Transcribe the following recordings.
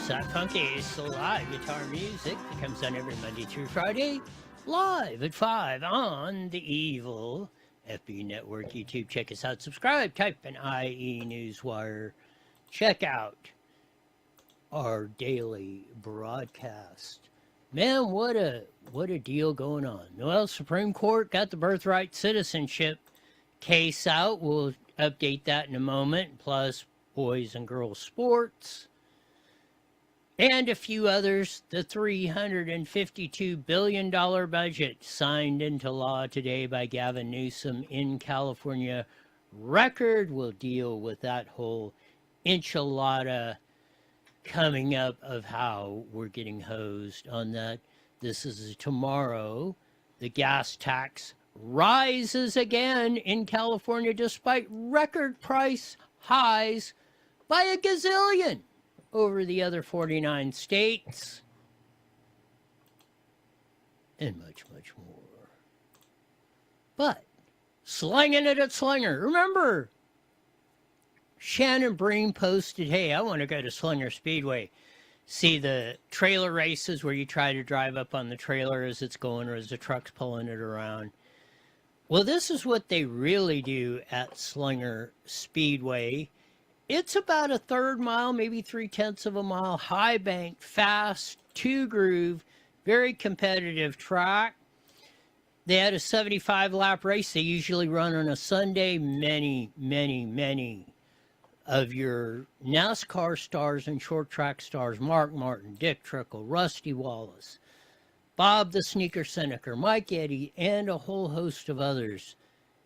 that funky live guitar music that comes on every Monday through Friday, live at 5 on the Evil FB Network YouTube. Check us out, subscribe, type an IE Newswire. Check out our daily broadcast. Man, what a deal going on. Well, Supreme Court got the birthright citizenship case out. We'll update that in a moment, plus boys and girls sports. And a few others. The $352 billion budget signed into law today by Gavin Newsom in California. Record will deal with that whole enchilada coming up of how we're getting hosed on that. This is tomorrow. The gas tax rises again in California despite record price highs by a gazillion over the other 49 states, and much, much more. But slinging it at Slinger. Remember, Shannon Breen posted, hey, I want to go to Slinger Speedway. See the trailer races where you try to drive up on the trailer as it's going or as the truck's pulling it around. Well, this is what they really do at Slinger Speedway. It's about a third mile, maybe 3/10 of a mile, high bank, fast, two groove, very competitive track. They had a 75-lap race. They usually run on a Sunday. Many, many, many of your NASCAR stars and short track stars, Mark Martin, Dick Trickle, Rusty Wallace, Bob the Sneaker Seneca, Mike Eddy, and a whole host of others,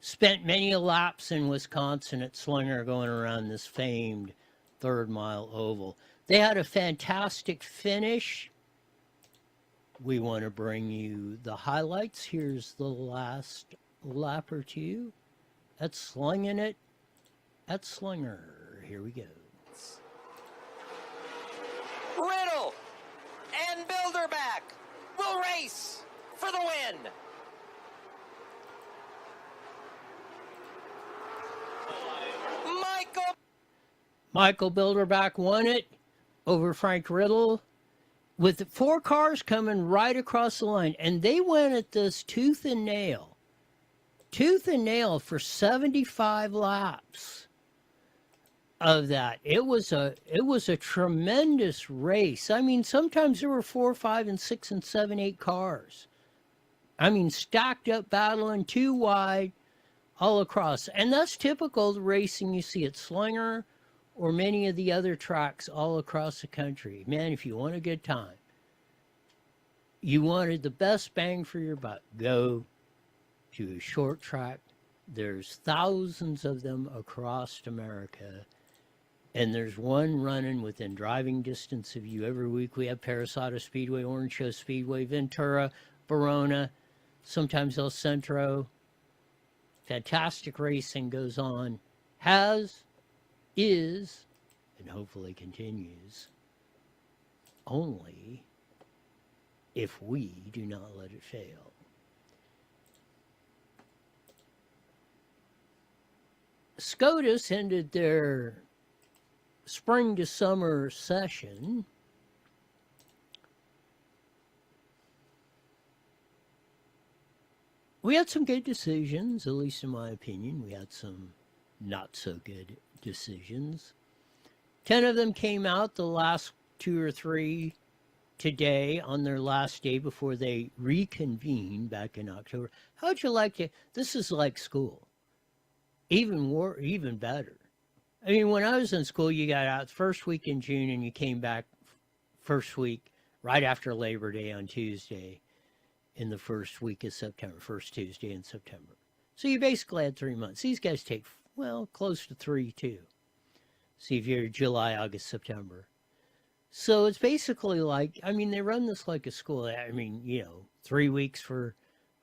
spent many laps in Wisconsin at Slinger going around this famed third-mile oval. They had a fantastic finish. We want to bring you the highlights. Here's the last lap or two at Slingin' It at Slinger. Here we go. Riddle and Bilderback will race for the win. Michael Bilderback won it over Frank Riddle with 4 cars coming right across the line. And they went at this tooth and nail for 75 laps of that. It was a tremendous race. I mean, sometimes there were 4, 5, and 6, and 7, 8 cars. I mean, stacked up battling 2 wide all across. And that's typical of the racing you see at Slinger or many of the other tracks all across the country. Man, if you want a good time, you wanted the best bang for your buck, go to a short track. There's thousands of them across America, and there's one running within driving distance of you every week. We have Parasada Speedway, Orange Show Speedway, Ventura, Verona, sometimes El Centro. Fantastic racing goes on, is, and hopefully continues, only if we do not let it fail. SCOTUS ended their spring to summer session we had some good decisions, at least in my opinion. We had some not so good decisions. 10 of them came out, the last 2 or 3 today on their last day before they reconvened back in October. How'd you like it? This is like school. Even better. I mean, when I was in school, you got out first week in June and you came back first week right after Labor Day on Tuesday in the first week of September, first Tuesday in September. So you basically had 3 months. These guys take, well, close to 3 too. See if you're July, August, September. So it's basically like, I mean, they run this like a school. I mean, 3 weeks for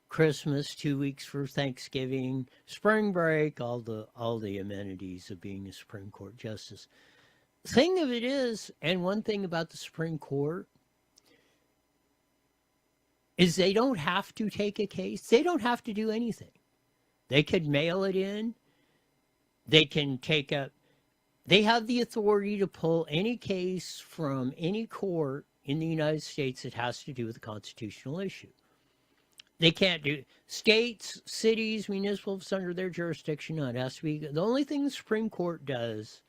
Christmas, 2 weeks for Thanksgiving, spring break, all the amenities of being a Supreme Court justice. Thing of it is, and one thing about the Supreme Court is they don't have to take a case. They don't have to do anything. They could mail it in. They can take up They have the authority to pull any case from any court in the United States that has to do with a constitutional issue. They can't do states, cities, municipals under their jurisdiction. No, it has to be the only thing the Supreme Court does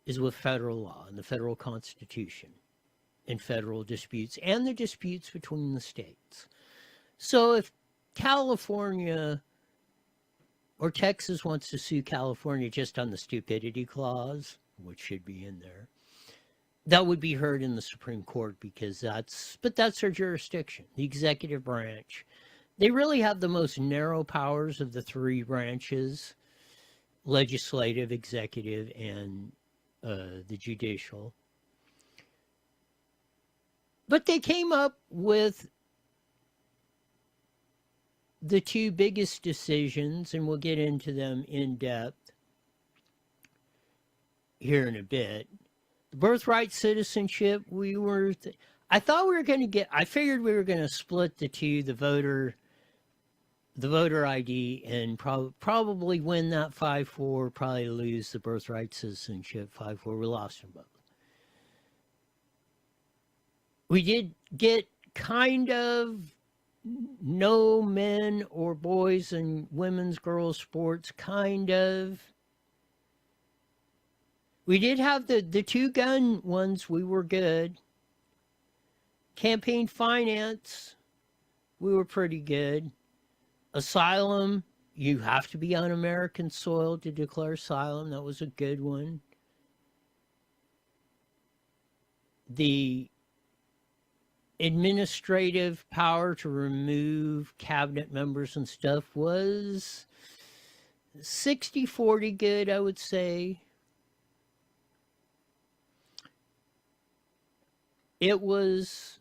is with federal law and the federal Constitution and federal disputes and the disputes between the states. So if California or Texas wants to sue California just on the stupidity clause, which should be in there, that would be heard in the Supreme Court because that's their jurisdiction, the executive branch. They really have the most narrow powers of the three branches, legislative, executive, and the judicial. But they came up with the two biggest decisions, and we'll get into them in depth here in a bit. The birthright citizenship, I thought we were going to I figured we were going to split the two, the voter ID, and probably win that 5-4, probably lose the birthright citizenship 5-4. We lost them both. We did get kind of no men or boys and women's, girls sports, kind of. We did have the two gun ones, we were good. Campaign finance, we were pretty good. Asylum, you have to be on American soil to declare asylum. That was a good one. The administrative power to remove cabinet members and stuff was 60-40 good, I would say. It was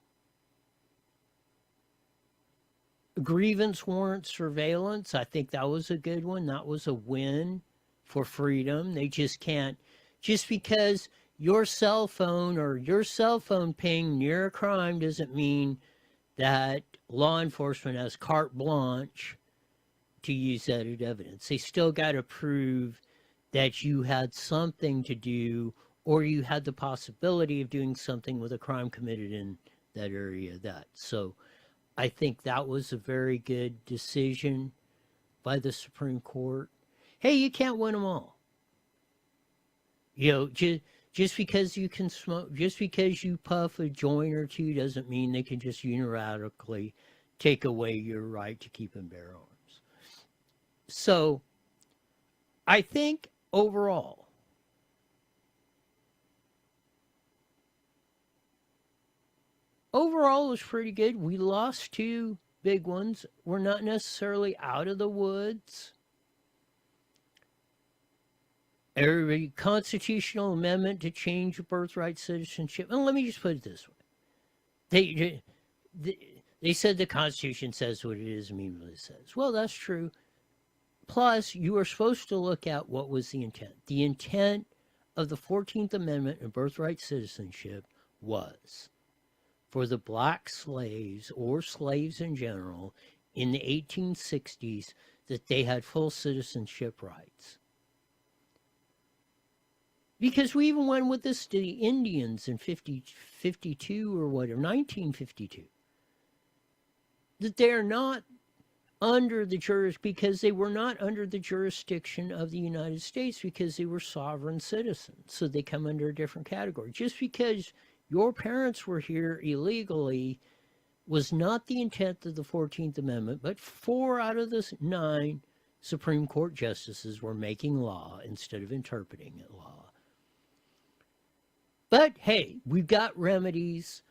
grievance warrant surveillance. I think that was a good one. That was a win for freedom. They just can't, just because your cell phone ping near a crime doesn't mean that law enforcement has carte blanche to use that as evidence. They still got to prove that you had something to do or you had the possibility of doing something with a crime committed in that area. So I think that was a very good decision by the Supreme Court. Hey, you can't win them all. You know, just because you can smoke, just because you puff a joint or two doesn't mean they can just unilaterally take away your right to keep and bear arms. So I think overall, it was pretty good. We lost two big ones. We're not necessarily out of the woods. A constitutional amendment to change birthright citizenship. And let me just put it this way. They said the Constitution says what it is and means what it says. Well, that's true. Plus, you are supposed to look at what was the intent. The intent of the 14th Amendment and birthright citizenship was for the black slaves or slaves in general in the 1860s that they had full citizenship rights. Because we even went with this to the Indians in 52 or whatever, 1952. That they're not under the because they were not under the jurisdiction of the United States because they were sovereign citizens. So they come under a different category. Just because your parents were here illegally was not the intent of the 14th Amendment, but 4 out of the 9 Supreme Court justices were making law instead of interpreting it law. But hey, we've got remedies.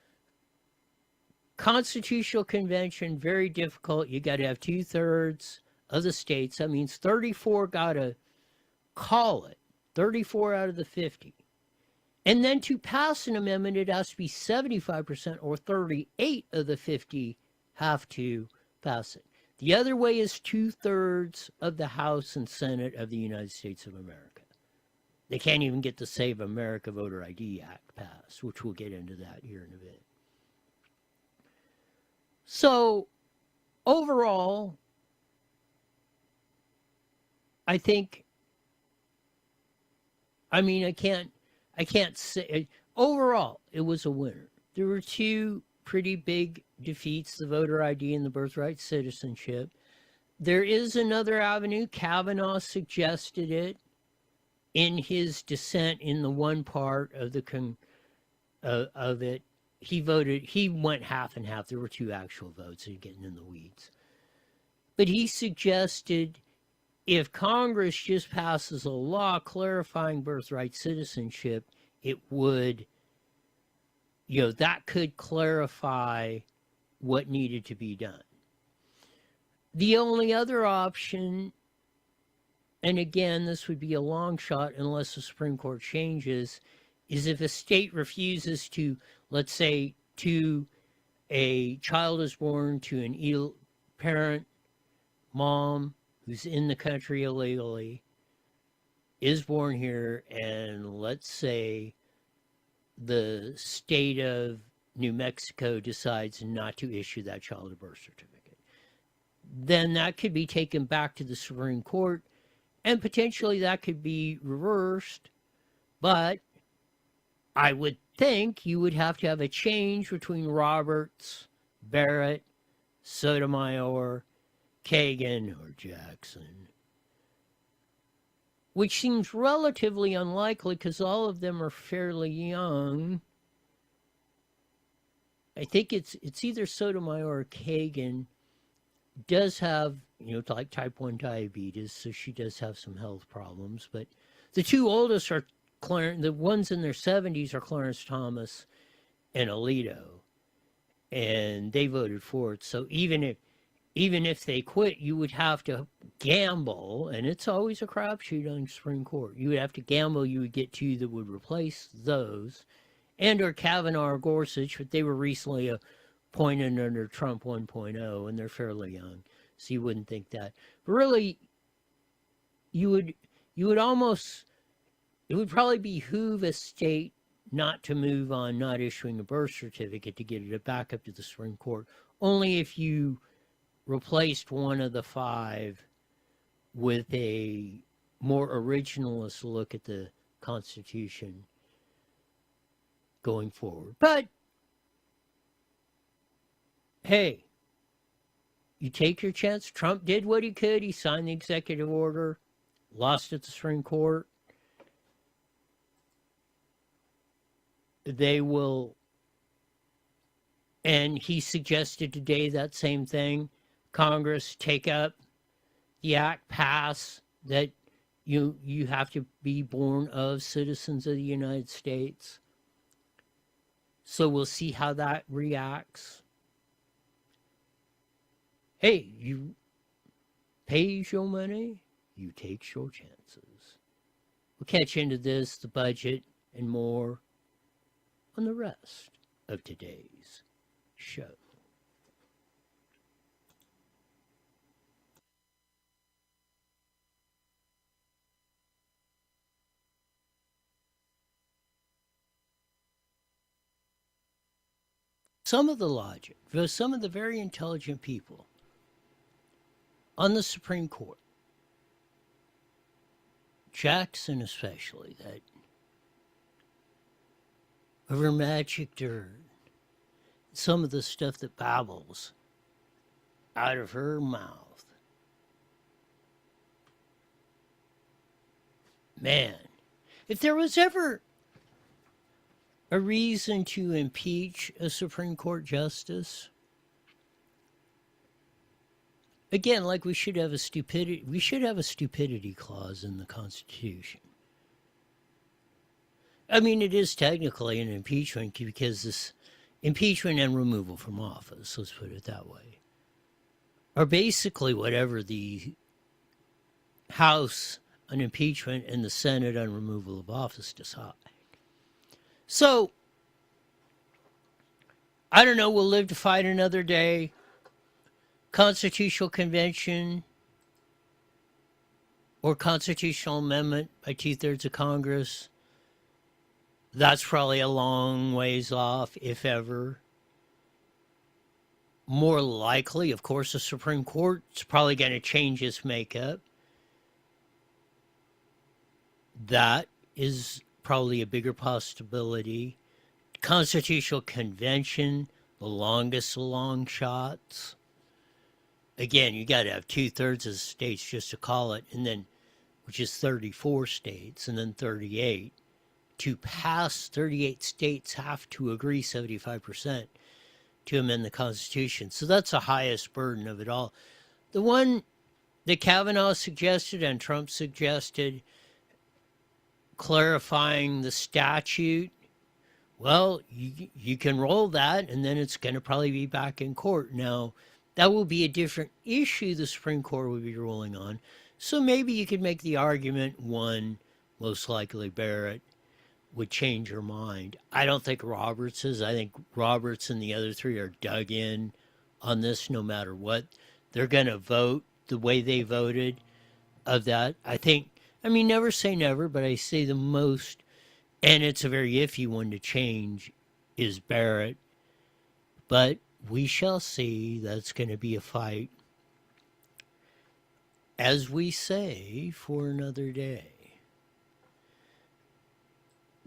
Constitutional Convention, very difficult. You got to have 2/3 of the states. That means 34 got to call it. 34 out of the 50. And then to pass an amendment, it has to be 75% or 38 of the 50 have to pass it. The other way is 2/3 of the House and Senate of the United States of America. They can't even get the Save America Voter ID Act passed, which we'll get into that here in a bit. So, overall, I think I mean, I can't say. Overall, it was a winner. There were two pretty big defeats, the voter ID and the birthright citizenship. There is another avenue. Kavanaugh suggested it in his dissent in the one part of of it. He went half and half. There were two actual votes, and getting in the weeds. But he suggested if Congress just passes a law clarifying birthright citizenship, it would, that could clarify what needed to be done. The only other option, and again, this would be a long shot unless the Supreme Court changes, is if a state refuses to, let's say, a child is born to an parent, mom, who's in the country illegally, is born here, and let's say the state of New Mexico decides not to issue that child a birth certificate. Then that could be taken back to the Supreme Court, and potentially that could be reversed, but I would think you would have to have a change between Roberts, Barrett, Sotomayor, Kagan, or Jackson, which seems relatively unlikely because all of them are fairly young. I think it's either Sotomayor or Kagan does have, like type 1 diabetes, so she does have some health problems. But the two oldest are the ones in their 70s are Clarence Thomas and Alito, and they voted for it. So even if they quit, you would have to gamble, and it's always a crapshoot on the Supreme Court. You would have to gamble you would get two that would replace those, and or Kavanaugh or Gorsuch, but they were recently appointed under Trump 1.0, and they're fairly young, so you wouldn't think that. But really, you would almost, it would probably behoove a state not to move on not issuing a birth certificate to get it back up to the Supreme Court, only if you replaced one of the five with a more originalist look at the Constitution going forward. But, hey, you take your chance. Trump did what he could. He signed the executive order, lost at the Supreme Court. They will, and he suggested today that same thing. Congress take up the act, pass that you have to be born of citizens of the United States. So we'll see how that reacts. Hey, you pay your money, you take your chances. We'll catch into this, the budget, and more on the rest of today's show. Some of the logic for some of the very intelligent people on the Supreme Court, Jackson especially, that over magic dirt, some of the stuff that babbles out of her mouth. Man, if there was ever a reason to impeach a Supreme Court justice, again, like we should have a stupidity clause in the Constitution. I mean, it is technically an impeachment because this impeachment and removal from office, let's put it that way, are basically whatever the House on impeachment and the Senate on removal of office decide. So, I don't know, we'll live to fight another day. Constitutional Convention or constitutional amendment by 2/3 of Congress. That's probably a long ways off, if ever. More likely, of course, the Supreme Court's probably going to change its makeup. That is probably a bigger possibility. Constitutional Convention, the longest of long shots. Again, you got to have 2/3 of the states just to call it, and then, which is 34 states, and then 38. To pass, 38 states have to agree 75% to amend the Constitution. So that's the highest burden of it all. The one that Kavanaugh suggested and Trump suggested, clarifying the statute, well, you can roll that, and then it's going to probably be back in court. Now, that will be a different issue the Supreme Court will be ruling on. So maybe you could make the argument, one, most likely Barrett, would change your mind. I don't think Roberts is. I think Roberts and the other three are dug in on this no matter what. They're going to vote the way they voted of that. I think, I mean, never say never, but I say the most, and it's a very iffy one to change, is Barrett. But we shall see. That's going to be a fight, as we say, for another day.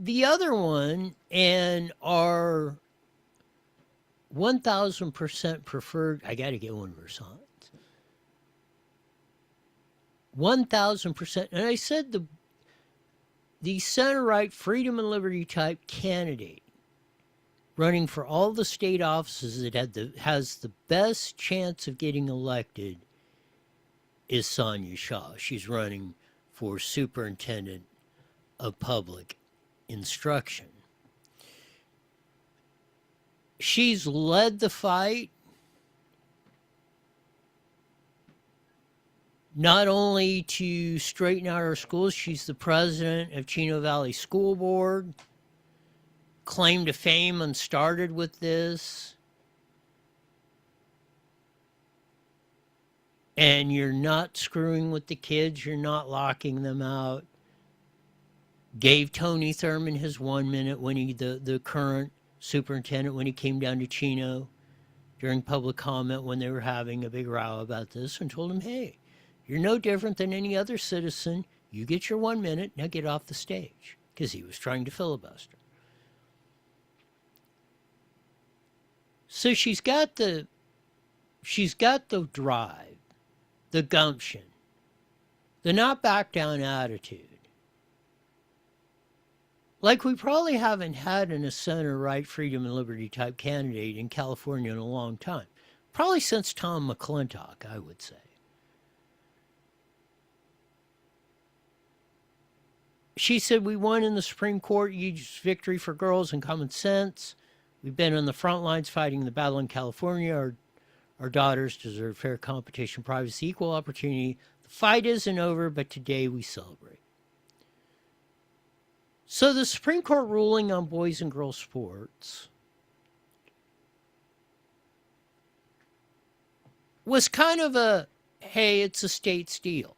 The other one, and our 1,000% preferred, I got to get one more song. 1,000%, and I said the center-right freedom and liberty type candidate running for all the state offices that has the best chance of getting elected is Sonia Shaw. She's running for superintendent of public instruction. She's led the fight not only to straighten out our schools. She's the president of Chino Valley School Board, claim to fame and started with this. And you're not screwing with the kids, you're not locking them out. Gave Tony Thurman his 1 minute when he, the current superintendent, when he came down to Chino during public comment when they were having a big row about this, and told him, hey, you're no different than any other citizen. You get your 1 minute, now get off the stage. Because he was trying to filibuster. So she's got the drive, the gumption, the not back down attitude. Like we probably haven't had in a center-right freedom and liberty type candidate in California in a long time. Probably since Tom McClintock, I would say. She said, we won in the Supreme Court, huge victory for girls and common sense. We've been on the front lines fighting the battle in California. Our daughters deserve fair competition, privacy, equal opportunity. The fight isn't over, but today we celebrate. So the Supreme Court ruling on boys and girls sports was kind of a, hey, it's a state's deal.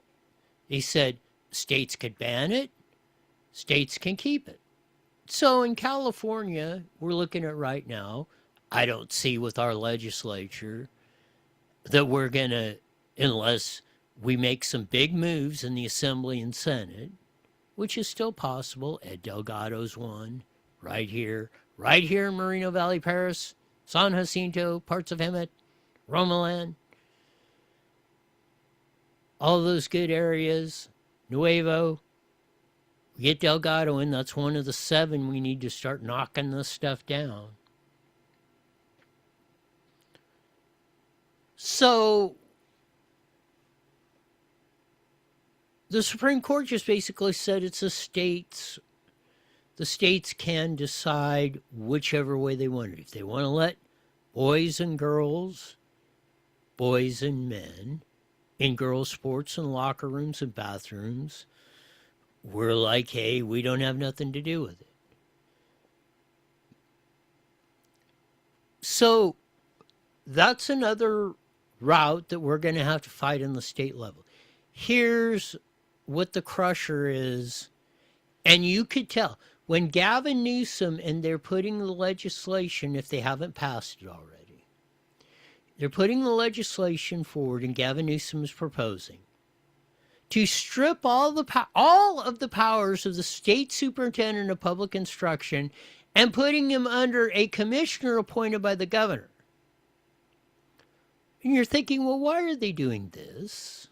They said states could ban it, states can keep it. So in California, we're looking at right now, I don't see with our legislature that we're going to, unless we make some big moves in the Assembly and Senate, which is still possible. Ed Delgado's one right here in Moreno Valley, Paris, San Jacinto, parts of Hemet, Romaland, all those good areas, Nuevo. We get Delgado in, that's one of the 7 we need to start knocking this stuff down. So the Supreme Court just basically said it's the states can decide whichever way they want it. If they want to let boys and girls, boys and men, in girls' sports and locker rooms and bathrooms, we're like, hey, we don't have nothing to do with it. So that's another route that we're going to have to fight on the state level. Here's what the crusher is, and you could tell when Gavin Newsom, and they're putting the legislation, if they haven't passed it already, they're putting the legislation forward, and Gavin Newsom is proposing to strip all of the powers of the state superintendent of public instruction and putting him under a commissioner appointed by the governor. And you're thinking, well, why are they doing this?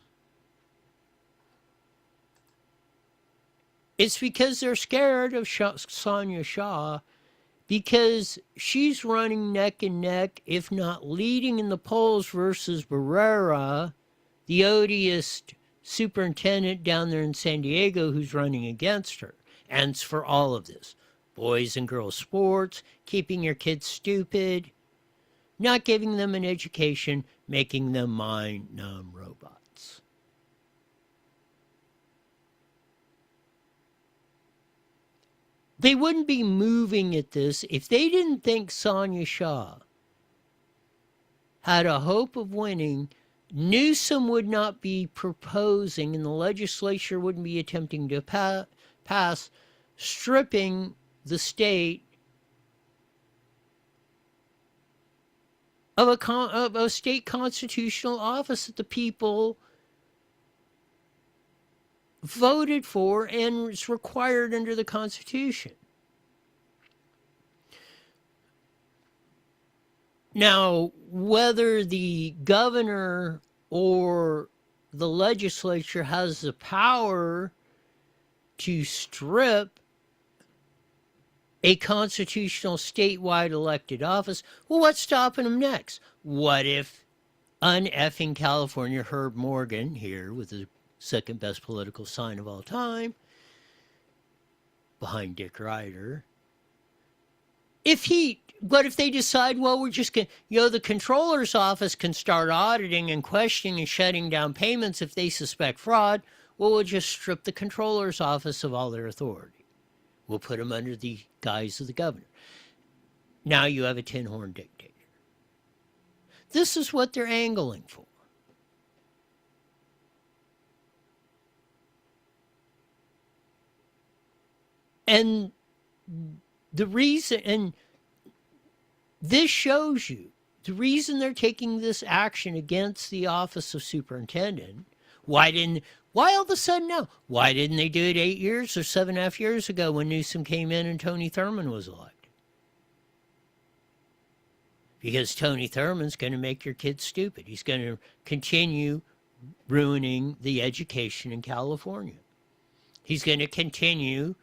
It's because they're scared of Sonia Shaw, because she's running neck and neck, if not leading in the polls, versus Barrera, the odious superintendent down there in San Diego, who's running against her. And it's for all of this. Boys and girls sports, keeping your kids stupid, not giving them an education, making them mind-numb robots. They wouldn't be moving at this if they didn't think Sonia Shaw had a hope of winning. Newsom would not be proposing, and the legislature wouldn't be attempting to pass stripping the state of a state constitutional office that the people voted for and is required under the Constitution. Now, whether the governor or the legislature has the power to strip a constitutional statewide elected office, well, what's stopping them next? What if un-effing California Herb Morgan, here with the second best political sign of all time, behind Dick Ryder, but if they decide, well, we're just going to, the controller's office can start auditing and questioning and shutting down payments if they suspect fraud, well, we'll just strip the controller's office of all their authority. We'll put them under the guise of the governor. Now you have a tin-horn dictator. This is what they're angling for. And the reason, and this shows you, the reason they're taking this action against the office of superintendent, why all of a sudden now? Why didn't they do it 8 years or 7.5 years ago when Newsom came in and Tony Thurmond was elected? Because Tony Thurmond's going to make your kids stupid. He's going to continue ruining the education in California. He's going to continue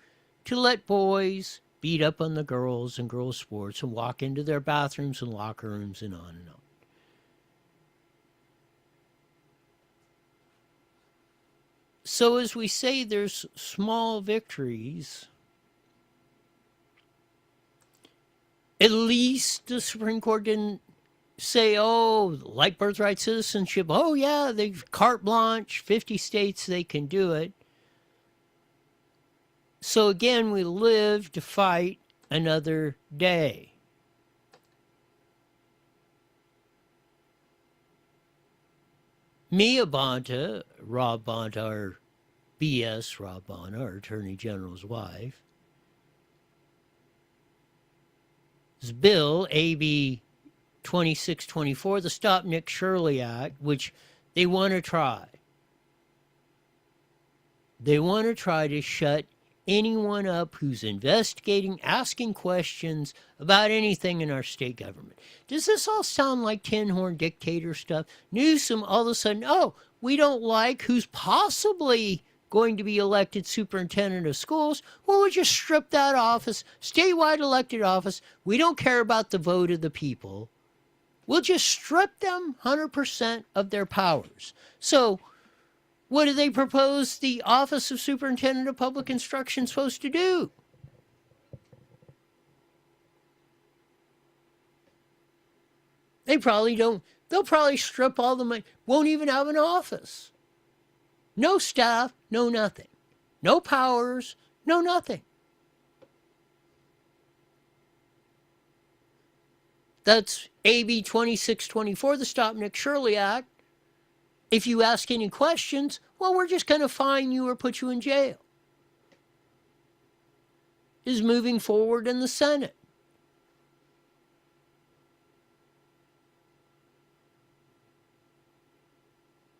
to let boys beat up on the girls and girls' sports and walk into their bathrooms and locker rooms and on and on. So as we say, there's small victories. At least the Supreme Court didn't say, oh, like birthright citizenship, oh yeah, they've carte blanche, 50 states, they can do it. So again, we live to fight another day. Mia Bonta, Rob Bonta, our BS Rob Bonta, our Attorney General's wife, this bill, AB 2624, the Stop Nick Shirley Act, which they want to try. They want to try to shut anyone up who's investigating, asking questions about anything in our state government. Does this all sound like tin-horn dictator stuff? Newsom, all of a sudden, oh, we don't like who's possibly going to be elected superintendent of schools. Well, we'll just strip that office, statewide elected office. We don't care about the vote of the people. We'll just strip them 100% of their powers. So what do they propose the Office of Superintendent of Public Instruction supposed to do? They probably don't. They'll probably strip all the money. Won't even have an office. No staff, no nothing. No powers, no nothing. That's AB 2624, the Stop Nick Shirley Act. If you ask any questions, well, we're just going to fine you or put you in jail. Is moving forward in the Senate.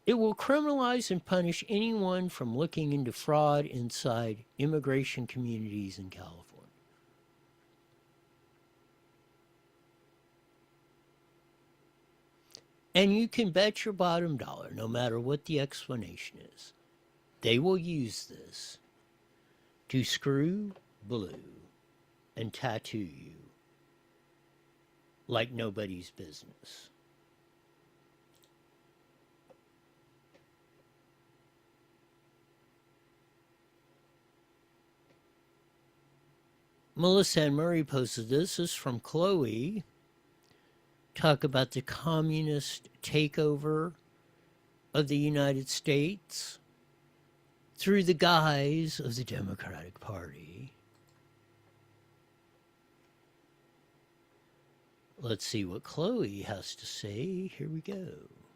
It will criminalize and punish anyone from looking into fraud inside immigration communities in California. And you can bet your bottom dollar, no matter what the explanation is, they will use this to screw blue and tattoo you like nobody's business. Melissa Ann Murray posted this. This is from Chloe. Talk about the communist takeover of the United States through the guise of the Democratic Party. Let's see what Chloe has to say. Here we go.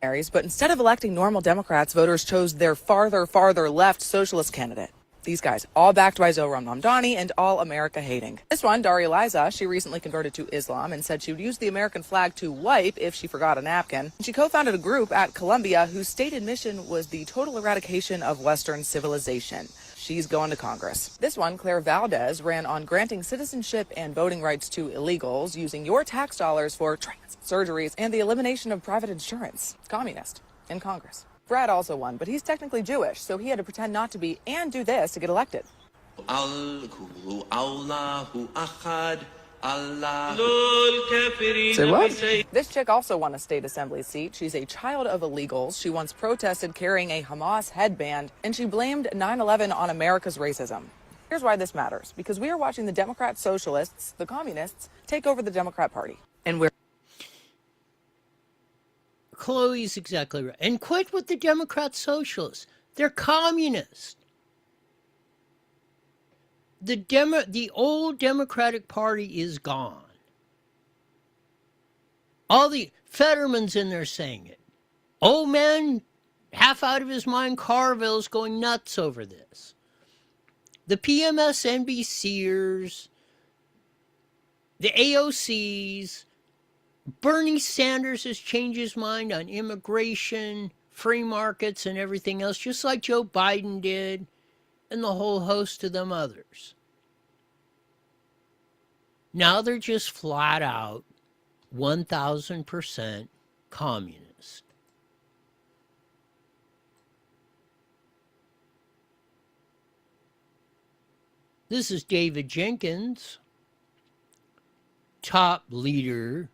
But instead of electing normal Democrats, voters chose their farther left socialist candidate. These guys, all backed by Zohran Mamdani and all America hating. This one, Daria Liza, she recently converted to Islam and said she would use the American flag to wipe if she forgot a napkin. She co-founded a group at Columbia whose stated mission was the total eradication of Western civilization. She's going to Congress. This one, Claire Valdez, ran on granting citizenship and voting rights to illegals using your tax dollars for trans, surgeries, and the elimination of private insurance. Communist in Congress. Brad also won, but he's technically Jewish, so he had to pretend not to be and do this to get elected. Say what? This chick also won a state assembly seat. She's a child of illegals. She once protested carrying a Hamas headband, and she blamed 9/11 on America's racism. Here's why this matters. Because we are watching the Democrat socialists, the communists, take over the Democrat Party. And we're... Chloe's exactly right. And quit with the Democrat socialists. They're communists. The old Democratic Party is gone. All the Fetterman's in there saying it. Old man, half out of his mind, Carville's going nuts over this. The PMSNBCers, the AOCs, Bernie Sanders has changed his mind on immigration, free markets, and everything else, just like Joe Biden did, and the whole host of them others. Now they're just flat out 1,000% communist. This is David Jenkins, top leader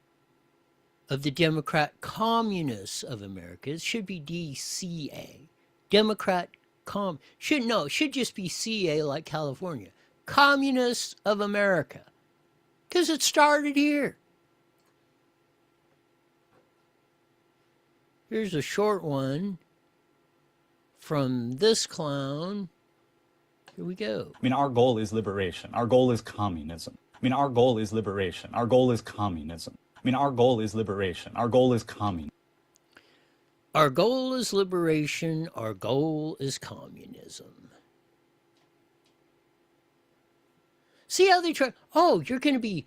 of the Democrat Communists of America. It should be DCA. Democrat should just be CA like California. Communists of America. Because it started here. Here's a short one from this clown. Here we go. I mean, our goal is liberation. Our goal is communism. I mean, our goal is liberation. Our goal is communism. I mean, our goal is liberation. Our goal is communism. Our goal is liberation. Our goal is communism. See how they try? Oh, you're going to be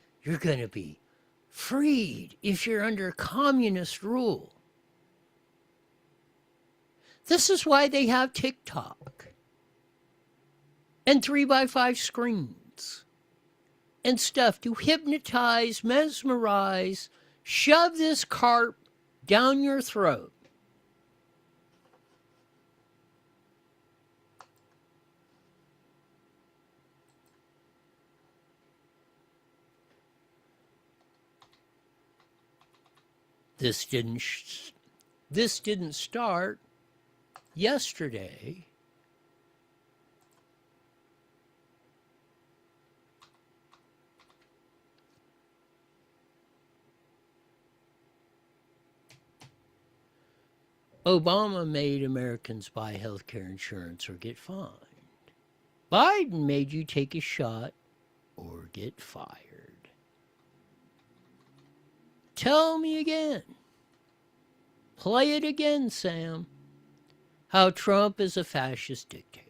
freed if you're under communist rule. This is why they have TikTok and 3x5 screens and stuff to hypnotize, mesmerize, shove this carp down your throat. This didn't start yesterday. Obama made Americans buy health care insurance or get fined. Biden made you take a shot or get fired. Tell me again. Play it again, Sam. How Trump is a fascist dictator.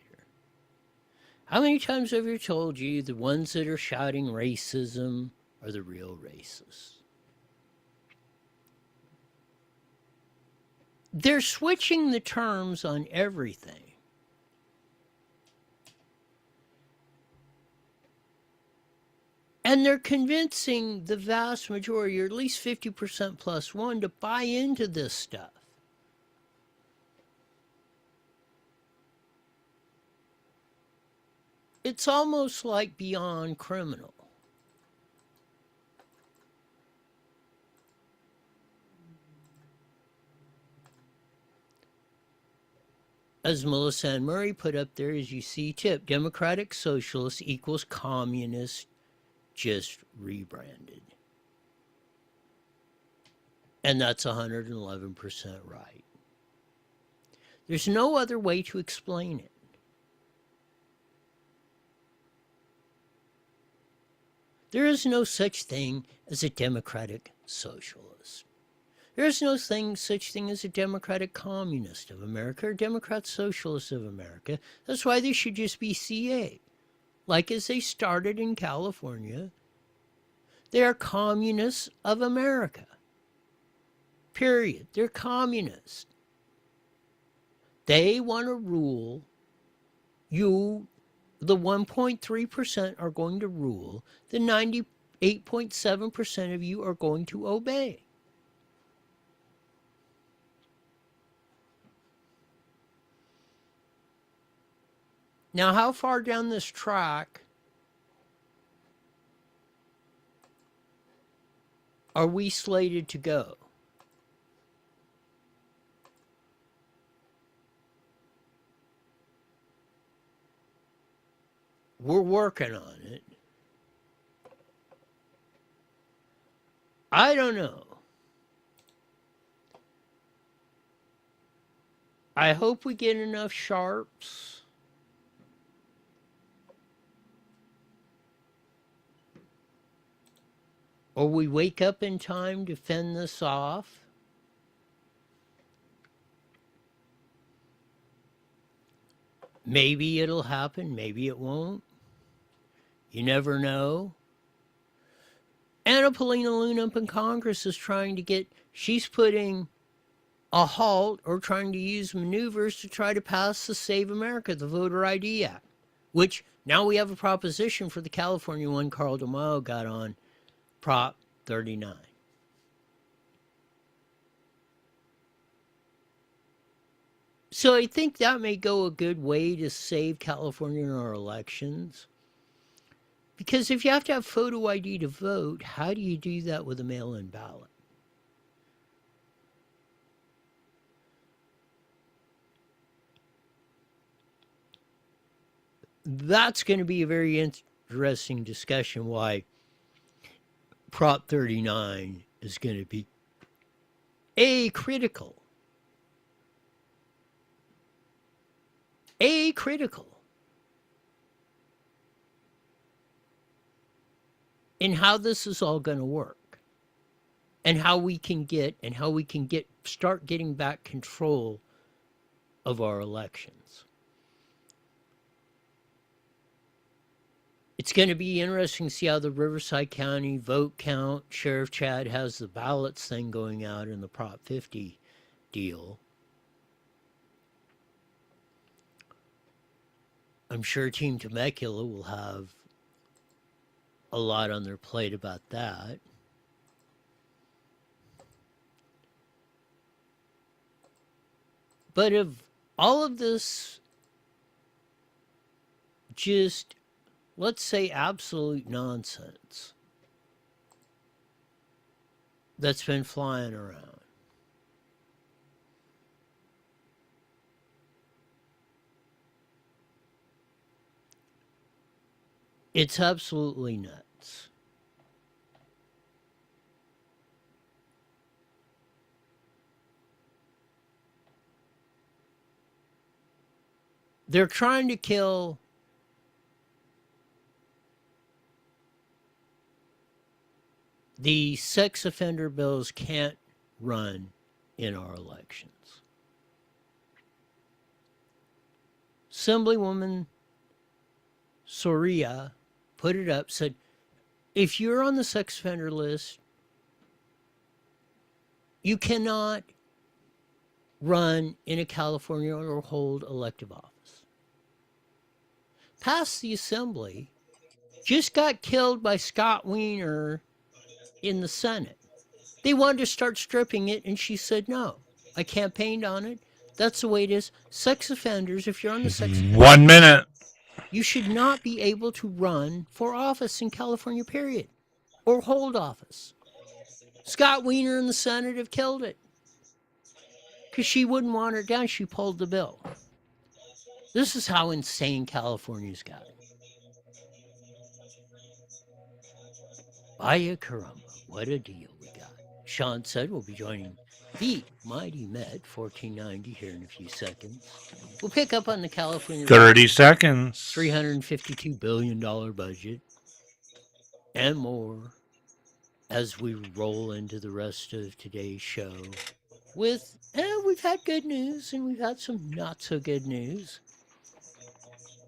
How many times have I told you the ones that are shouting racism are the real racists? They're switching the terms on everything. And they're convincing the vast majority, or at least 50% plus one, to buy into this stuff. It's almost like beyond criminal. As Melissa Ann Murray put up there, as you see, tip, Democratic Socialist equals Communist, just rebranded. And that's 111% right. There's no other way to explain it. There is no such thing as a Democratic Socialist. There is no such thing as a Democratic Communist of America or Democrat Socialist of America. That's why they should just be CA. Like as they started in California, they are Communists of America. Period. They're communists. They want to rule. You, the 1.3% are going to rule. The 98.7% of you are going to obey. Now, how far down this track are we slated to go? We're working on it. I don't know. I hope we get enough sharps. Or we wake up in time to fend this off. Maybe it'll happen, maybe it won't. You never know. Anna Paulina Luna up in Congress is trying to get, she's putting a halt or trying to use maneuvers to try to pass the Save America, the Voter ID Act, which now we have a proposition for the California one Carl DeMaio got on, Prop 39. So I think that may go a good way to save California in our elections. Because if you have to have photo ID to vote, how do you do that with a mail-in ballot? That's going to be a very interesting discussion why Prop 39 is going to be critical. In how this is all going to work and how we can start getting back control of our elections. It's going to be interesting to see how the Riverside County vote count, Sheriff Chad has the ballots thing going out in the Prop 50 deal. I'm sure Team Temecula will have a lot on their plate about that. But if all of this just, let's say, absolute nonsense that's been flying around, it's absolutely nuts. They're trying to kill the sex offender bills can't run in our elections. Assemblywoman Soria put it up, said, if you're on the sex offender list, you cannot run in a California or hold elective office. Passed the assembly, just got killed by Scott Wiener in the Senate. They wanted to start stripping it, and she said, no, I campaigned on it. That's the way it is. Sex offenders, if you're on the sex offender, 1 minute. you should not be able to run for office in California, period, or hold office. Scott Wiener and the Senate have killed it because she wouldn't want it down. She pulled the bill. This is how insane California's got it. Vaya caramba, what a deal we got. Sean said we'll be joining the Mighty Met 1490 here in a few seconds. We'll pick up on the California 30 seconds. $352 billion budget and more as we roll into the rest of today's show with, we've had good news and we've had some not so good news.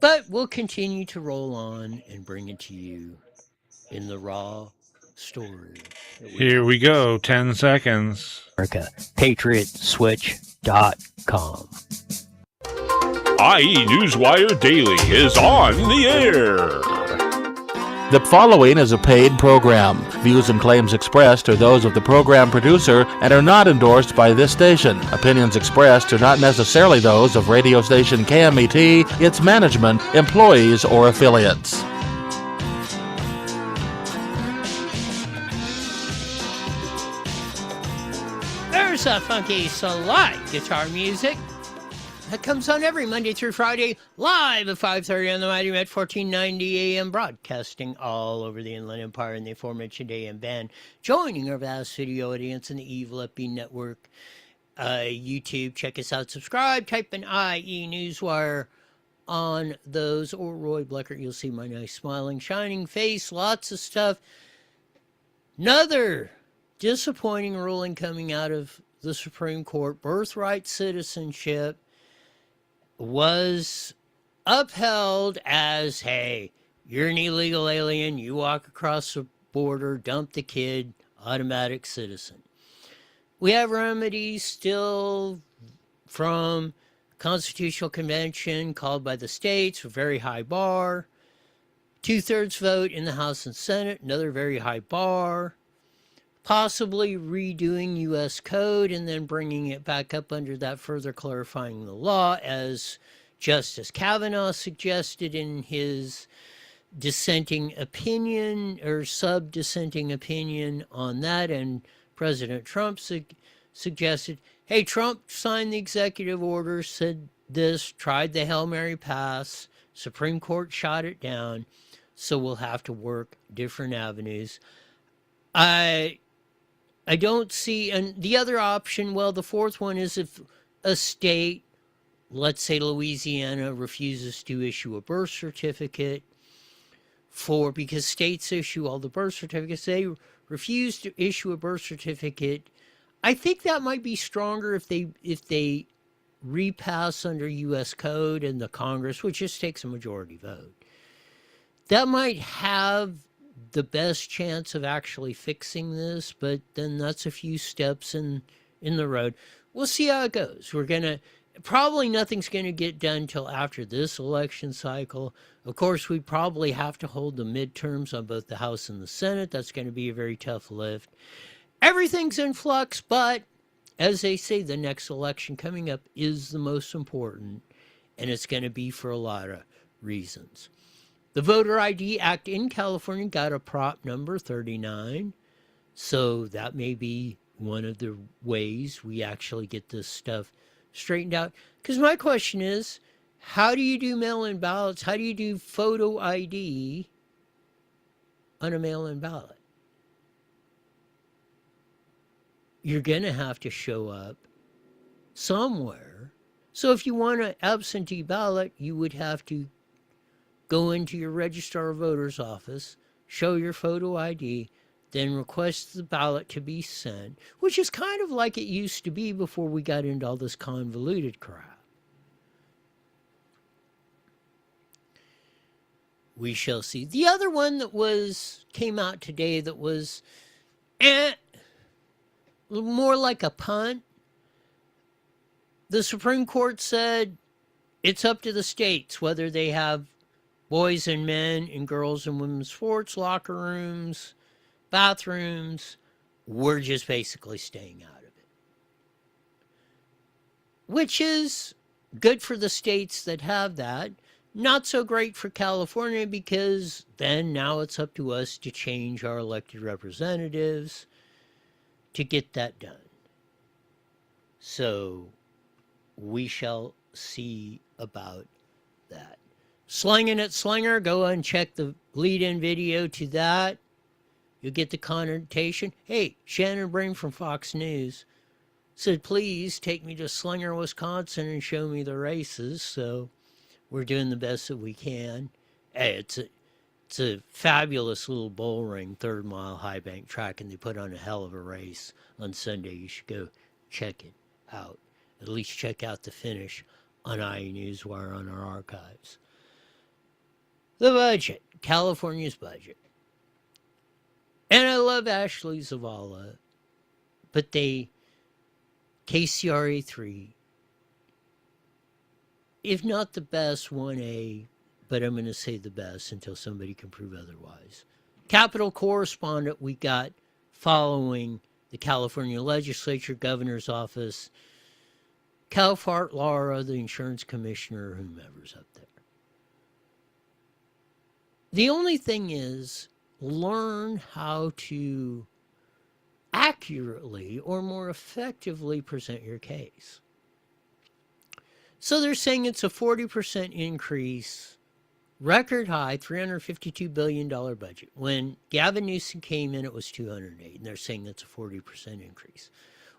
But we'll continue to roll on and bring it to you in the raw story. Here we go. 10 seconds. PatriotSwitch.com. IE Newswire Daily is on the air. The following is a paid program. Views and claims expressed are those of the program producer and are not endorsed by this station. Opinions expressed are not necessarily those of radio station KMET, its management, employees, or affiliates. There's a funky slide guitar music that comes on every Monday through Friday, live at 5:30 on the Mighty Met 1490 AM, broadcasting all over the Inland Empire in the aforementioned AM band, joining our vast video audience in the Evil FB Network, YouTube. Check us out, subscribe, type in IE Newswire on those, or Roy Bleckert. You'll see my nice smiling, shining face, lots of stuff. Another disappointing ruling coming out of the Supreme Court. Birthright citizenship was upheld as, hey, you're an illegal alien, you walk across the border, dump the kid, automatic citizen. We have remedies still from Constitutional Convention called by the states, a very high bar. 2/3 vote in the House and Senate, another very high bar. Possibly redoing U.S. Code and then bringing it back up under that, further clarifying the law, as Justice Kavanaugh suggested in his dissenting opinion or sub-dissenting opinion on that, and President Trump suggested, hey, Trump signed the executive order, said this, tried the Hail Mary pass, Supreme Court shot it down, so we'll have to work different avenues. I don't see, and the other option, well, the fourth one is if a state, let's say Louisiana, refuses to issue a birth certificate because states issue all the birth certificates, they refuse to issue a birth certificate. I think that might be stronger if they repass under U.S. Code and the Congress, which just takes a majority vote. That might have the best chance of actually fixing this, but then that's a few steps in the road. We'll see how it goes. Probably nothing's gonna get done till after this election cycle. Of course, we probably have to hold the midterms on both the House and the Senate. That's gonna be a very tough lift. Everything's in flux, but as they say, the next election coming up is the most important, and it's gonna be for a lot of reasons. The Voter ID Act in California got a prop number 39, so that may be one of the ways we actually get this stuff straightened out. Because my question is, how do you do mail-in ballots? How do you do photo ID on a mail-in ballot? You're going to have to show up somewhere. So if you want an absentee ballot, you would have to go into your registrar of voters office, show your photo ID, then request the ballot to be sent, which is kind of like it used to be before we got into all this convoluted crap. We shall see. The other one that came out today that was more like a punt the Supreme Court said it's up to the states whether they have boys and men and girls and women's sports, locker rooms, bathrooms. We're just basically staying out of it. Which is good for the states that have that. Not so great for California because then now it's up to us to change our elected representatives to get that done. So we shall see about that. Slingin at Slinger, go and check the lead-in video to that. You'll get the connotation. Hey, Shannon Brain from Fox News said, please take me to Slinger, Wisconsin and show me the races. So we're doing the best that we can. Hey, it's a fabulous little bull ring, 3rd mile high bank track, and they put on a hell of a race on Sunday. You should go check it out. At least check out the finish on IE Newswire on our archives. The budget, California's budget. And I love Ashley Zavala, but KCRA 3, if not the best, 1A, but I'm going to say the best until somebody can prove otherwise. Capitol correspondent we got following the California legislature, governor's office, Calfart Laura, the insurance commissioner, whomever's up there. The only thing is, learn how to accurately or more effectively present your case. So they're saying it's a 40% increase, record high, $352 billion budget. When Gavin Newsom came in, it was 208, and they're saying that's a 40% increase.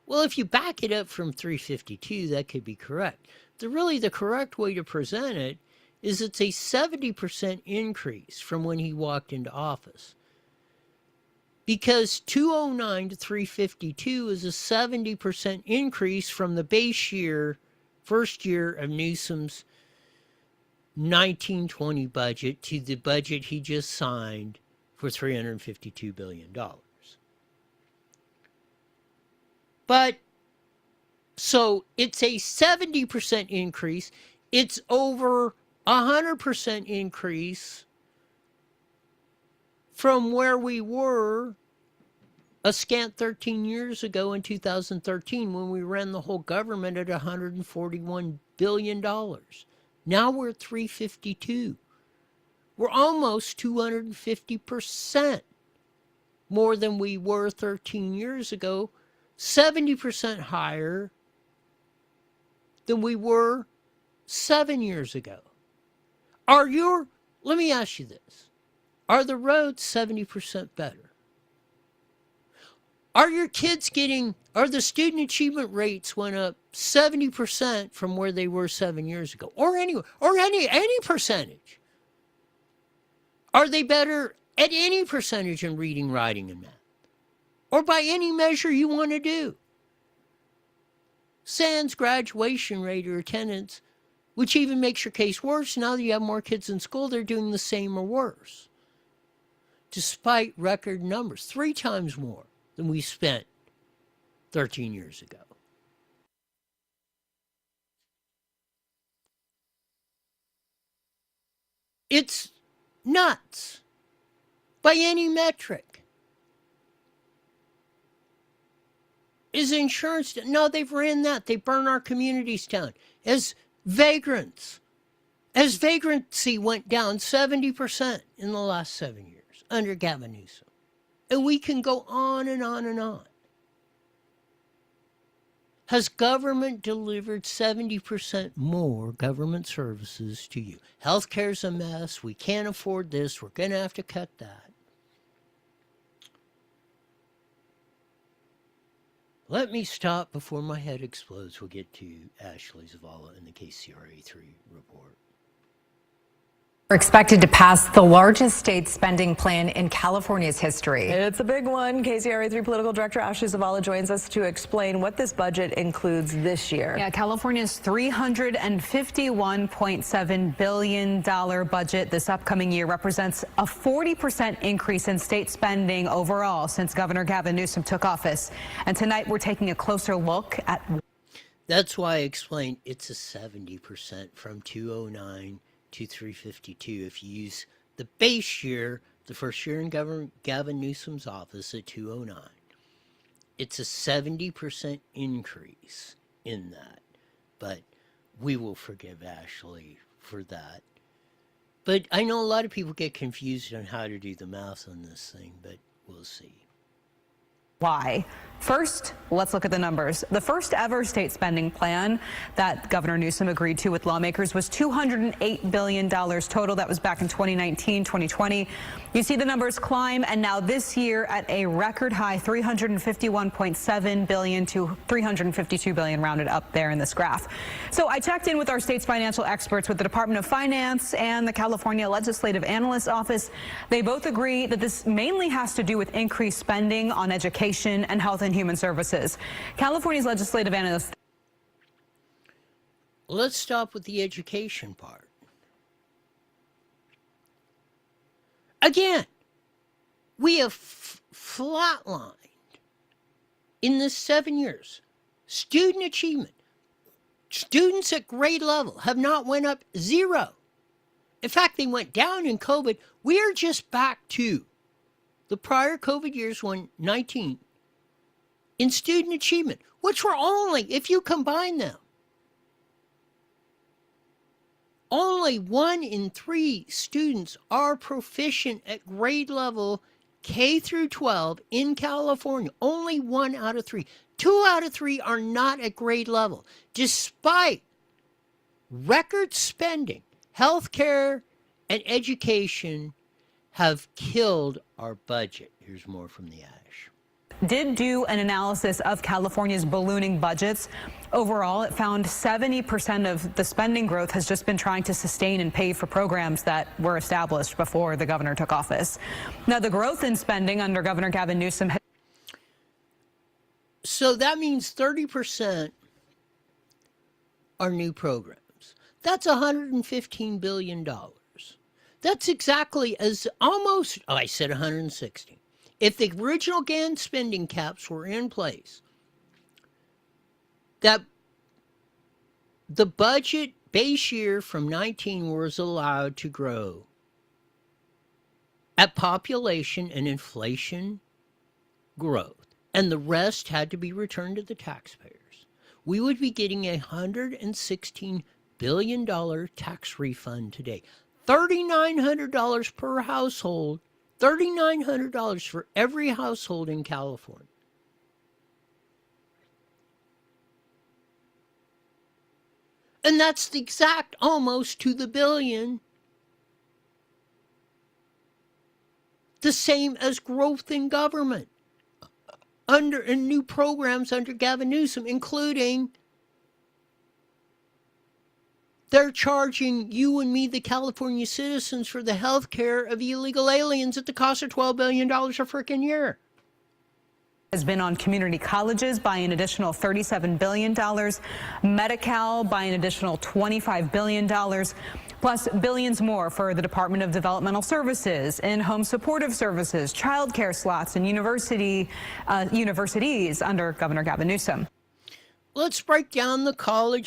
Well, if you back it up from 352, that could be correct. The correct way to present it is it's a 70% increase from when he walked into office. Because 209 to 352 is a 70% increase from the base year, first year of Newsom's 1920 budget to the budget he just signed for $352 billion. But, so it's a 70% increase. It's over 100% increase from where we were a scant 13 years ago in 2013 when we ran the whole government at $141 billion. Now we're at 352. We're almost 250% more than we were 13 years ago, 70% higher than we were 7 years ago. Let me ask you this. Are the roads 70% better? Are the student achievement rates went up 70% from where they were 7 years ago? Or any percentage? Are they better at any percentage in reading, writing, and math? Or by any measure you want to do? Sans graduation rate or attendance, which even makes your case worse. Now that you have more kids in school, they're doing the same or worse. Despite record numbers, 3 times more than we spent 13 years ago. It's nuts by any metric. Is insurance? No, they've ran that. They burn our communities down. As vagrancy went down 70% in the last 7 years under Gavin Newsom. And we can go on and on and on. Has government delivered 70% more government services to you? Healthcare's a mess. We can't afford this. We're going to have to cut that. Let me stop before my head explodes. We'll get to Ashley Zavala and the KCRA 3 report. We're expected to pass the largest state spending plan in California's history. It's a big one. KCRA 3 political director Ashley Zavala joins us to explain what this budget includes this year. Yeah, California's $351.7 billion budget this upcoming year represents a 40% increase in state spending overall since Governor Gavin Newsom took office. And tonight we're taking a closer look at... That's why I explained it's a 70% from 209 to 352. If you use the base year, the first year in Gavin Newsom's office at 209, it's a 70% increase in that. But we will forgive Ashley for that. But I know a lot of people get confused on how to do the math on this thing, but we'll see. Why? First, let's look at the numbers. The first ever state spending plan that Governor Newsom agreed to with lawmakers was $208 billion total. That was back in 2019, 2020. You see the numbers climb, and now this year at a record high, $351.7 billion to $352 billion, rounded up there in this graph. So I checked in with our state's financial experts with the Department of Finance and the California Legislative Analyst's Office. They both agree that this mainly has to do with increased spending on education and Health and Human Services. California's legislative analyst. Let's stop with the education part. Again, we have flatlined in the 7 years. Student achievement. Students at grade level have not went up zero. In fact, they went down in COVID. We are just back to the prior COVID years, 19, in student achievement, which were only, if you combine them, only 1 in 3 students are proficient at grade level K through 12 in California. Only 1 out of 3. 2 out of 3 are not at grade level, despite record spending. Healthcare and education have killed our budget. Here's more from the Ash. Did do an analysis of California's ballooning budgets. Overall, it found 70% of the spending growth has just been trying to sustain and pay for programs that were established before the governor took office. Now, the growth in spending under Governor Gavin Newsom. So that means 30% are new programs. That's $115 billion. That's exactly as almost, I said 160. If the original GAN spending caps were in place, that the budget base year from 19 was allowed to grow at population and inflation growth, and the rest had to be returned to the taxpayers, we would be getting a $116 billion tax refund today. $3,900 per household, $3,900 for every household in California. And that's the exact almost to the billion. The same as growth in government and new programs under Gavin Newsom, including they're charging you and me, the California citizens, for the health care of illegal aliens at the cost of $12 billion a freaking year. Has been on community colleges by an additional $37 billion, Medi-Cal by an additional $25 billion, plus billions more for the Department of Developmental Services, in-home supportive services, child care slots, and universities under Governor Gavin Newsom. Let's break down the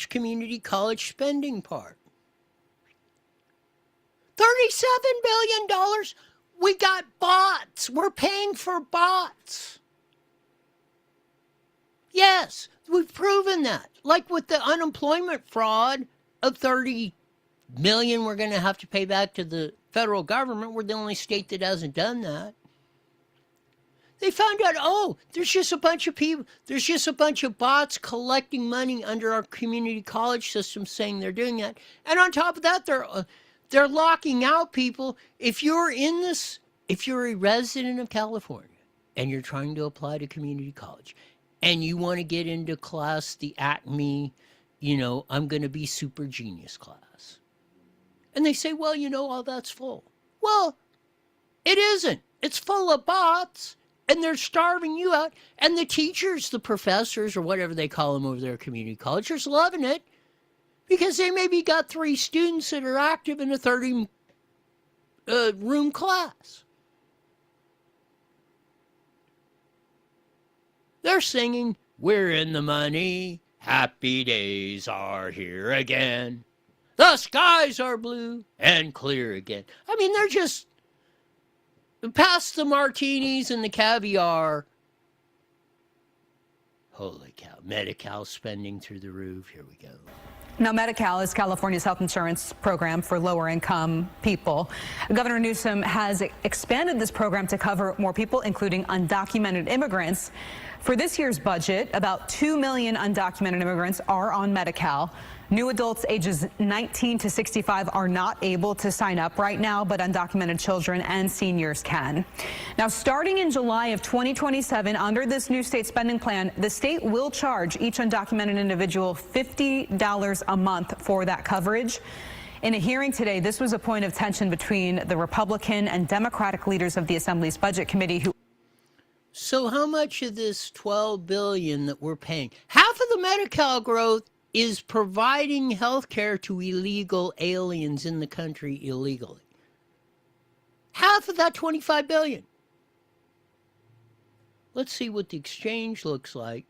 community college spending part. $37 billion. We got bots. We're paying for bots. Yes, we've proven that. Like with the unemployment fraud of $30 million we're going to have to pay back to the federal government. We're the only state that hasn't done that. They found out, there's just a bunch of people, there's just a bunch of bots collecting money under our community college system saying they're doing that. And on top of that, they're locking out people. If you're a resident of California and you're trying to apply to community college and you want to get into class, the Acme, I'm going to be super genius class. And they say, well, all that's full. Well, it isn't. It's full of bots. And they're starving you out. And the teachers, the professors, or whatever they call them over there at community college, are loving it because they maybe got 3 students that are active in a 30-room class. They're singing, "We're in the money, Happy days are here again. The skies are blue and clear again. I mean, they're just past the martinis and the caviar. Holy cow. Medi-Cal spending through the roof. Here we go. Now, Medi-Cal is California's health insurance program for lower-income people. Governor Newsom has expanded this program to cover more people, including undocumented immigrants. For this year's budget, about 2 million undocumented immigrants are on Medi-Cal. New adults ages 19 to 65 are not able to sign up right now, but undocumented children and seniors can. Now, starting in July of 2027, under this new state spending plan, the state will charge each undocumented individual $50 a month for that coverage. In a hearing today, this was a point of tension between the Republican and Democratic leaders of the Assembly's Budget Committee who... So how much of this $12 billion that we're paying? Half of the Medi-Cal growth is providing health care to illegal aliens in the country illegally. Half of that $25 billion. Let's see what the exchange looks like.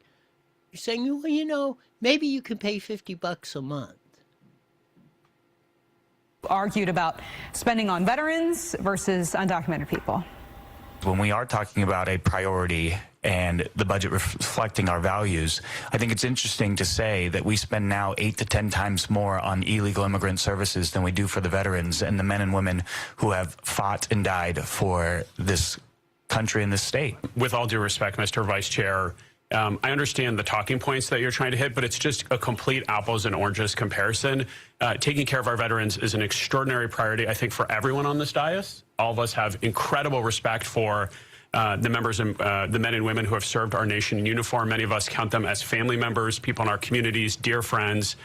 You're saying, well, you know, maybe you can pay $50 a month. Argued about spending on veterans versus undocumented people. When we are talking about a priority and the budget reflecting our values, I think it's interesting to say that we spend now 8 to 10 times more on illegal immigrant services than we do for the veterans and the men and women who have fought and died for this country and this state. With all due respect, Mr. Vice Chair, I understand the talking points that you're trying to hit, but it's just a complete apples and oranges comparison. Taking care of our veterans is an extraordinary priority, I think, for everyone on this dais. All of us have incredible respect for the members and the men and women who have served our nation in uniform. Many of us count them as family members, people in our communities, dear friends.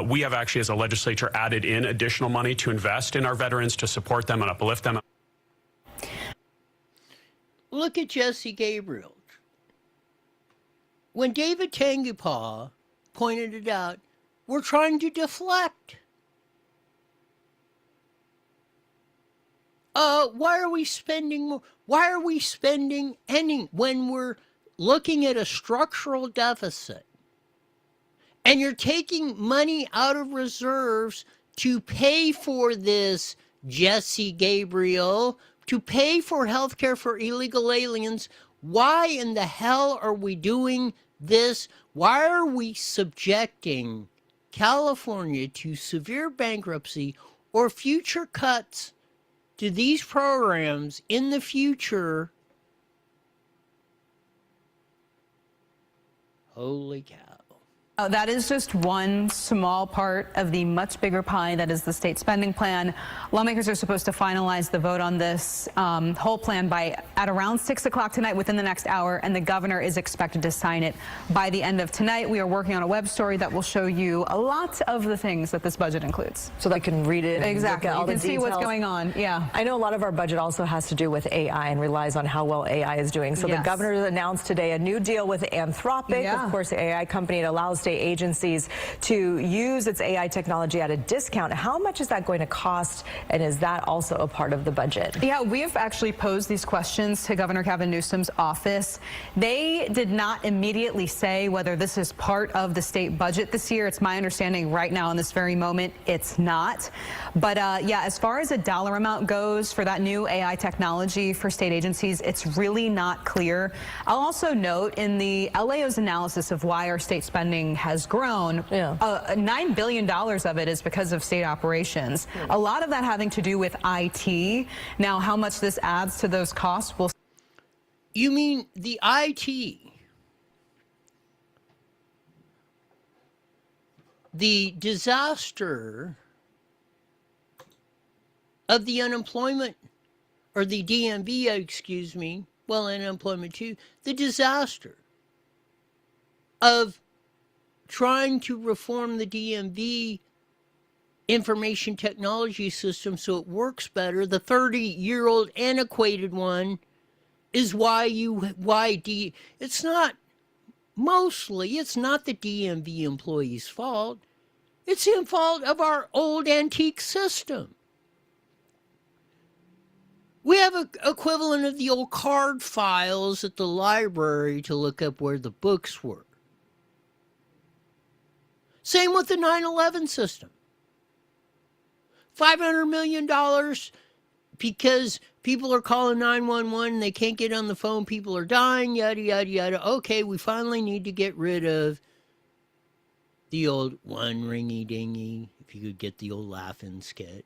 We have actually, as a legislature, added in additional money to invest in our veterans, to support them and uplift them. Look at Jesse Gabriel. When David Tangupaw pointed it out, we're trying to deflect. Why are we spending more? Why are we spending any when we're looking at a structural deficit? And you're taking money out of reserves to pay for this, Jesse Gabriel, to pay for health care for illegal aliens. Why in the hell are we doing this? Why are we subjecting California to severe bankruptcy or future cuts to these programs in the future? Holy cow. That is just one small part of the much bigger pie that is the state spending plan. Lawmakers are supposed to finalize the vote on this whole plan at around 6 o'clock tonight, within the next hour, and the governor is expected to sign it by the end of tonight. We are working on a web story that will show you a lot of the things that this budget includes. So they can read it. Exactly. And you can see what's going on. Yeah. I know a lot of our budget also has to do with AI and relies on how well AI is doing. So the governor announced today a new deal with Anthropic, of course, the AI company. It allows state agencies to use its AI technology at a discount. How much is that going to cost, and is that also a part of the budget? Yeah, we have actually posed these questions to Governor Gavin Newsom's office. They did not immediately say whether this is part of the state budget this year. It's my understanding right now in this very moment it's not. But yeah, as far as a dollar amount goes for that new AI technology for state agencies, it's really not clear. I'll also note in the LAO's analysis of why our state spending has grown, $9 billion of it is because of state operations. A lot of that having to do with IT. Now, how much this adds to those costs will... You mean the IT? The disaster of the unemployment, or the DMV, excuse me, well, unemployment too, the disaster of trying to reform the DMV information technology system so it works better. The 30-year-old antiquated one is it's not the DMV employees' fault. It's the fault of our old antique system. We have an equivalent of the old card files at the library to look up where the books were. Same with the 9/11 system. $500 million because people are calling 911, they can't get on the phone, people are dying, yada, yada, yada. Okay, we finally need to get rid of the old one ringy dingy, if you could get the old laughing skit.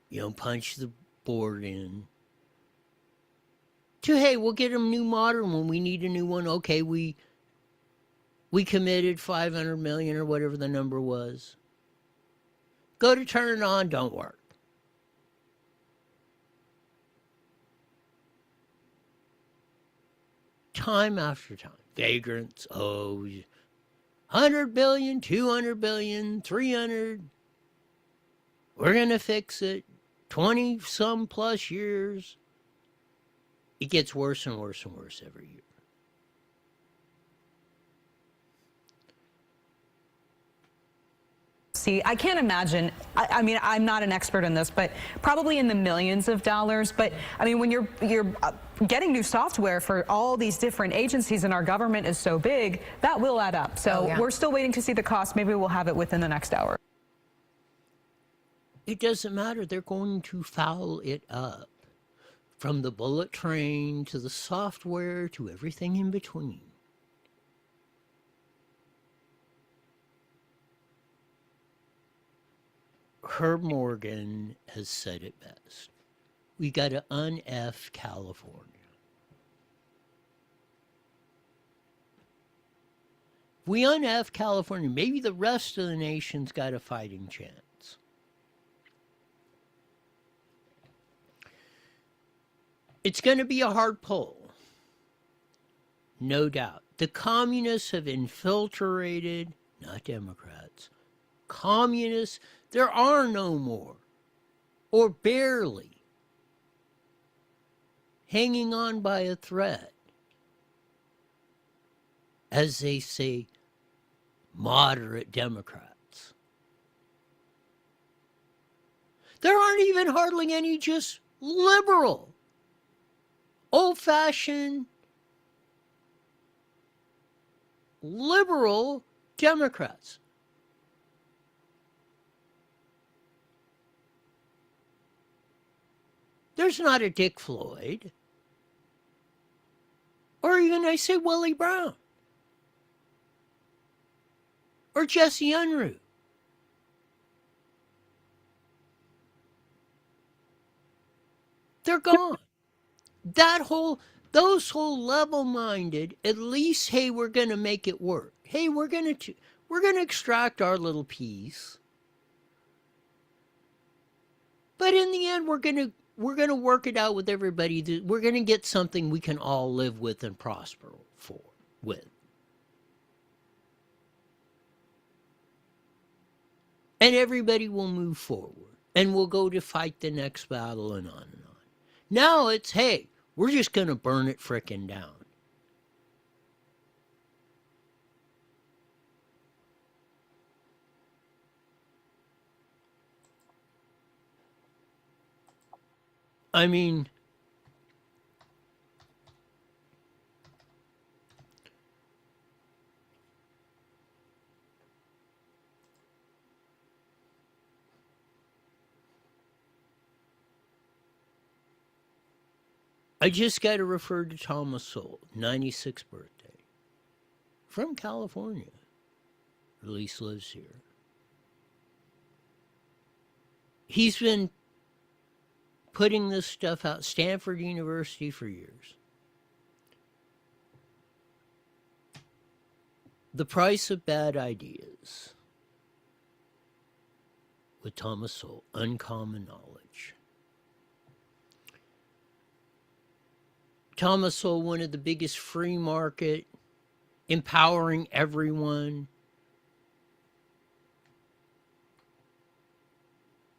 You know, punch the board in. To, hey, we'll get a new modern one. We need a new one. Okay, we committed 500 million or whatever the number was. Go to turn it on, don't work. Time after time. Vagrants, 100 billion, 200 billion, 300. We're going to fix it. 20 some plus years. It gets worse and worse and worse every year. See, I can't imagine. I mean, I'm not an expert in this, but probably in the millions of dollars. But I mean, when you're getting new software for all these different agencies and our government is so big, that will add up. So we're still waiting to see the cost. Maybe we'll have it within the next hour. It doesn't matter. They're going to foul it up. From the bullet train to the software to everything in between. Herb Morgan has said it best. We got to un-F California. If we un-F California, maybe the rest of the nation's got a fighting chance. It's going to be a hard pull. No doubt. The communists have infiltrated, not Democrats, communists. There are no more, or barely, hanging on by a thread. As they say, moderate Democrats. There aren't even hardly any just liberal, old-fashioned, liberal Democrats. There's not a Dick Floyd. Or even, I say, Willie Brown. Or Jesse Unruh. They're gone. Those whole level-minded, at least, hey, we're going to make it work. Hey, we're going to extract our little piece. But in the end, we're going to work it out with everybody. We're going to get something we can all live with and prosper with. And everybody will move forward. And we'll go to fight the next battle and on and on. Now it's, hey, we're just going to burn it frickin' down. I mean, I just got to refer to Thomas Sowell, 96th birthday, from California, or at least lives here. He's been putting this stuff out, Stanford University, for years. The Price of Bad Ideas with Thomas Sowell, Uncommon Knowledge. Thomas Sowell, one of the biggest free market, empowering everyone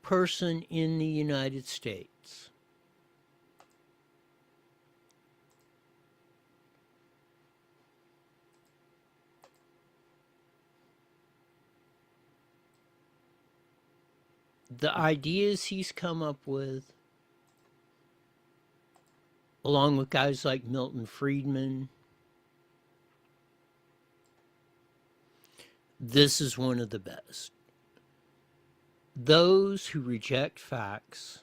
person in the United States. The ideas he's come up with, along with guys like Milton Friedman, This is one of the best. Those who reject facts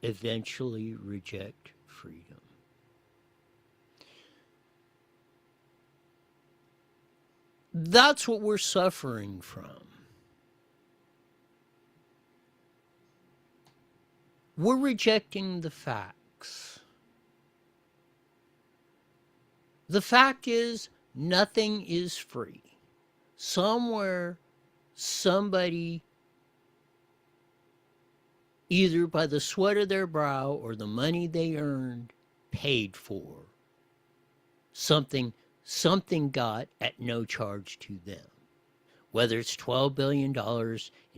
eventually reject freedom. That's what we're suffering from. We're rejecting the facts. The fact is, nothing is free. Somewhere, somebody, either by the sweat of their brow or the money they earned, paid for something got at no charge to them. Whether it's $12 billion in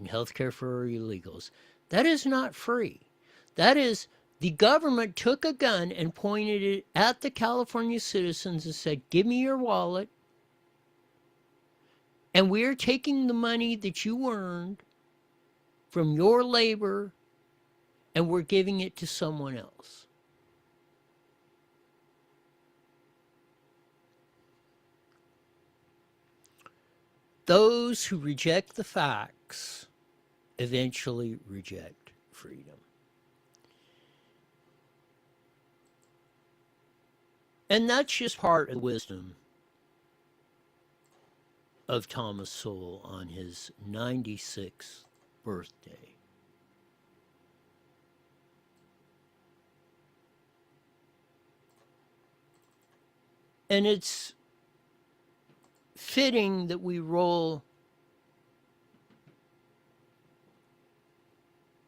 healthcare for illegals, that is not free. That is, the government took a gun and pointed it at the California citizens and said, give me your wallet, and we're taking the money that you earned from your labor and we're giving it to someone else. Those who reject the facts eventually reject freedom. And that's just part of the wisdom of Thomas Sowell on his 96th birthday. And it's fitting that we roll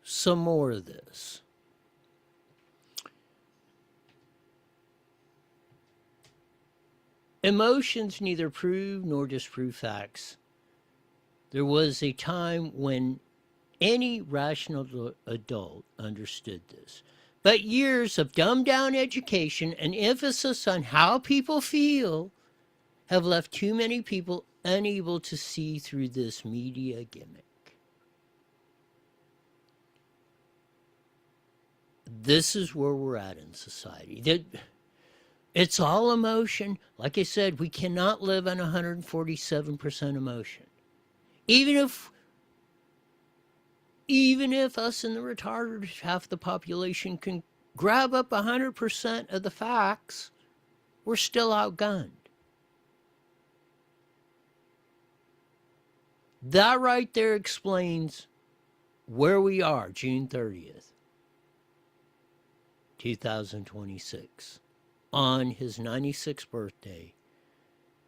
some more of this. Emotions neither prove nor disprove facts. There was a time when any rational adult understood this. But years of dumbed-down education and emphasis on how people feel have left too many people unable to see through this media gimmick. This is where we're at in society. It's all emotion. Like I said, we cannot live on 147% emotion. Even if us and the retarded, half the population, can grab up 100% of the facts, we're still outgunned. That right there explains where we are, June 30th, 2026. On his 96th birthday,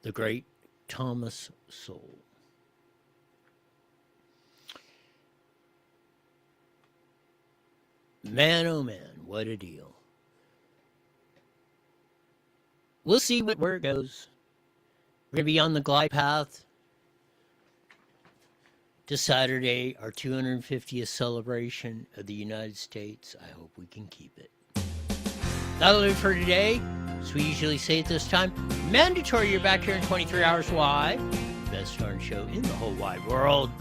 the great Thomas Sowell. Man, oh man, what a deal. We'll see where it goes. We're going to be on the glide path to Saturday, our 250th celebration of the United States. I hope we can keep it. That'll do it for today. As we usually say at this time, mandatory you're back here in 23 hours. Why? Best darn show in the whole wide world.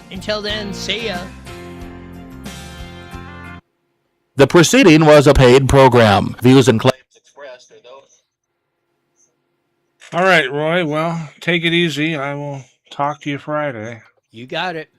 Until then, see ya. The proceeding was a paid program. Views and claims expressed are those. All right, Roy. Well, take it easy. I will talk to you Friday. You got it.